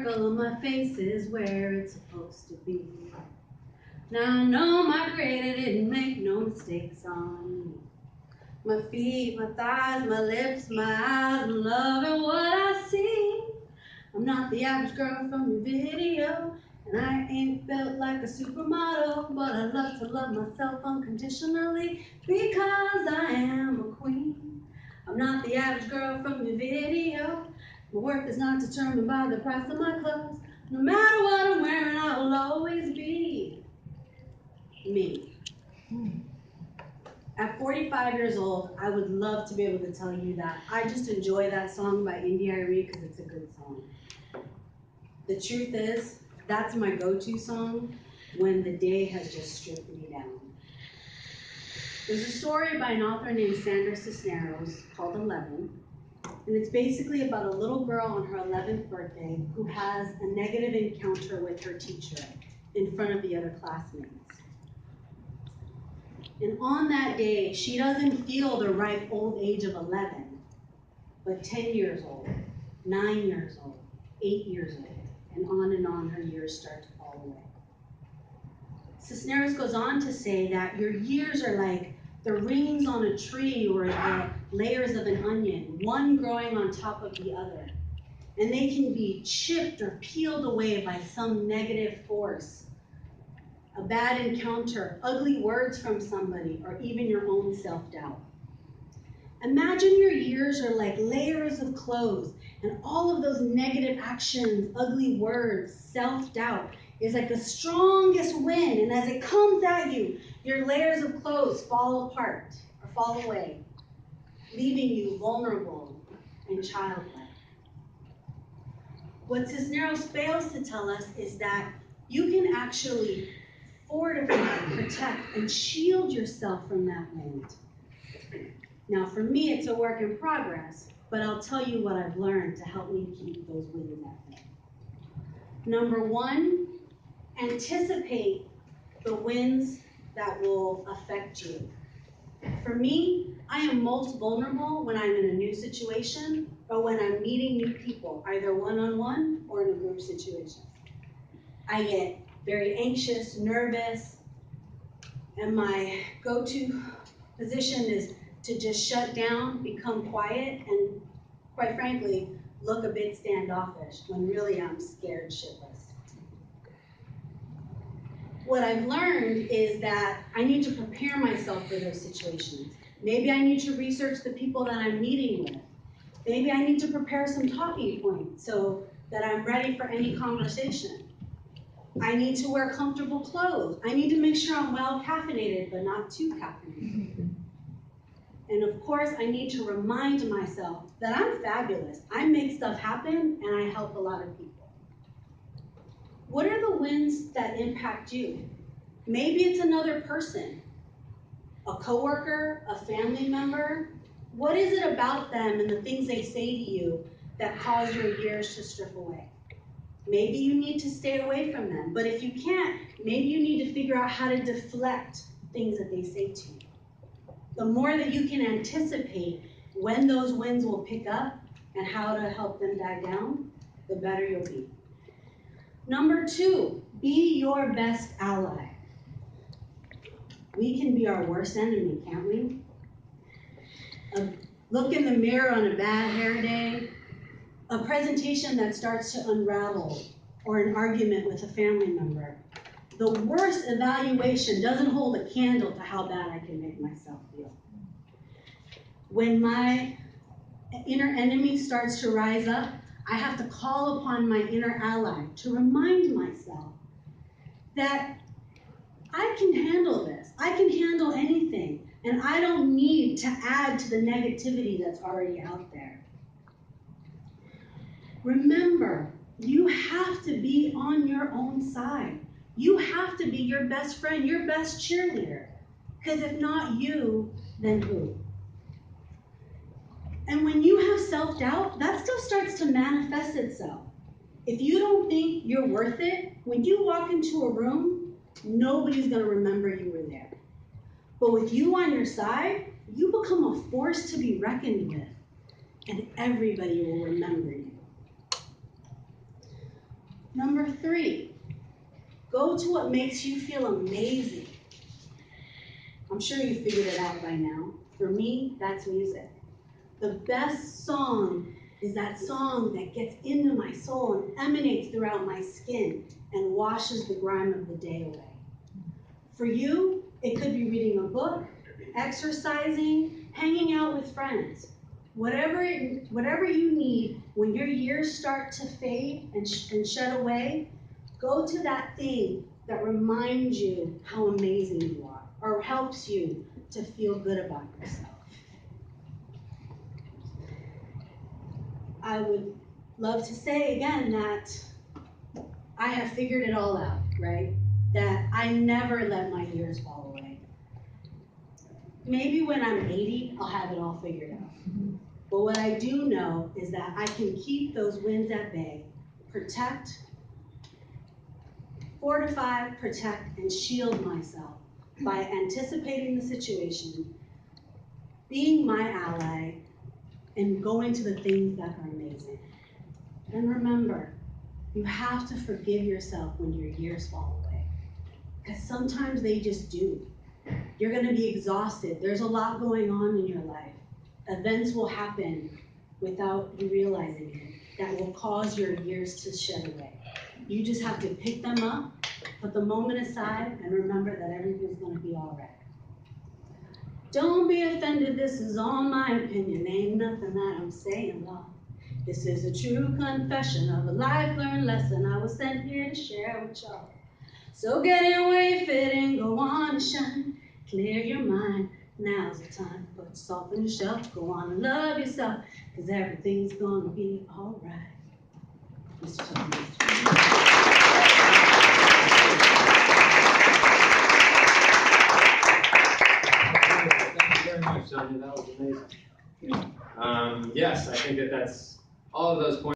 circle of my face is where it's supposed to be. Now I know my creator didn't make no mistakes on me. My feet, my thighs, my lips, my eyes, I'm loving what I see. I'm not the average girl from your video, and I ain't built like a supermodel, but I love to love myself unconditionally because I am a queen. I'm not the average girl from your video. My worth is not determined by the price of my clothes. No matter what I'm wearing, I will always be me. At 45 years old, I would love to be able to tell you that I just enjoy that song by India.Arie because it's a good song. The truth is, that's my go-to song when the day has just stripped me down. There's a story by an author named Sandra Cisneros called 11, and it's basically about a little girl on her 11th birthday who has a negative encounter with her teacher in front of the other classmates. And on that day, she doesn't feel the ripe old age of 11, but 10 years old, 9 years old, 8 years old, and on her years start to fall away. Cisneros goes on to say that your years are like the rings on a tree or the layers of an onion, one growing on top of the other. And they can be chipped or peeled away by some negative force, a bad encounter, ugly words from somebody, or even your own self-doubt. Imagine your years are like layers of clothes, and all of those negative actions, ugly words, self-doubt is like the strongest wind, and as it comes at you, your layers of clothes fall apart or fall away, leaving you vulnerable and childlike. What Cisneros fails to tell us is that you can actually fortify, protect, and shield yourself from that wind. Now, for me, it's a work in progress, but I'll tell you what I've learned to help me keep those winds at bay. Number one, anticipate the winds that will affect you. For me, I am most vulnerable when I'm in a new situation or when I'm meeting new people, either one-on-one or in a group situation. I get very anxious, nervous, and my go-to position is to just shut down, become quiet, and quite frankly, look a bit standoffish when really I'm scared shitless. What I've learned is that I need to prepare myself for those situations. Maybe I need to research the people that I'm meeting with. Maybe I need to prepare some talking points so that I'm ready for any conversation. I need to wear comfortable clothes. I need to make sure I'm well caffeinated, but not too caffeinated. And of course, I need to remind myself that I'm fabulous. I make stuff happen, and I help a lot of people. What are the winds that impact you? Maybe it's another person, a coworker, a family member. What is it about them and the things they say to you that cause your years to strip away? Maybe you need to stay away from them, but if you can't, maybe you need to figure out how to deflect things that they say to you. The more that you can anticipate when those winds will pick up and how to help them die down, the better you'll be. Number two, be your best ally. We can be our worst enemy, can't we? A look in the mirror on a bad hair day, a presentation that starts to unravel, or an argument with a family member. The worst evaluation doesn't hold a candle to how bad I can make myself feel. When my inner enemy starts to rise up, I have to call upon my inner ally to remind myself that I can handle this. I can handle anything, and I don't need to add to the negativity that's already out there. Remember, you have to be on your own side. You have to be your best friend, your best cheerleader. Because if not you, then who? And when you have self-doubt, that stuff starts to manifest itself. If you don't think you're worth it, when you walk into a room, nobody's going to remember you were there. But with you on your side, you become a force to be reckoned with, and everybody will remember you. Number 3, go to what makes you feel amazing. I'm sure you figured it out by now. For me, that's music. The best song is that song that gets into my soul and emanates throughout my skin and washes the grime of the day away. For you, it could be reading a book, exercising, hanging out with friends. Whatever you need when your years start to fade and shed away, go to that thing that reminds you how amazing you are or helps you to feel good about yourself. I would love to say again that I have figured it all out, right? That I never let my years fall away. Maybe when I'm 80, I'll have it all figured out. But what I do know is that I can keep those winds at bay, protect, fortify, protect, and shield myself by anticipating the situation, being my ally, and going to the things that are amazing. And remember, you have to forgive yourself when your years fall away, because sometimes they just do. You're going to be exhausted. There's a lot going on in your life. Events will happen without you realizing it that will cause your years to shed away. You just have to pick them up, put the moment aside, and remember that everything's going to be all right. Don't be offended, this is all my opinion. Ain't nothing that I'm saying wrong. This is a true confession of a life-learned lesson I was sent here to share with y'all. So get in where you fit and go on and shine. Clear your mind, now's the time. Put yourself in your shelf, go on and love yourself, because everything's gonna be all right. Mr. Toastmaster. Very much, Sonia. That was amazing. Yes, I think that's all of those points.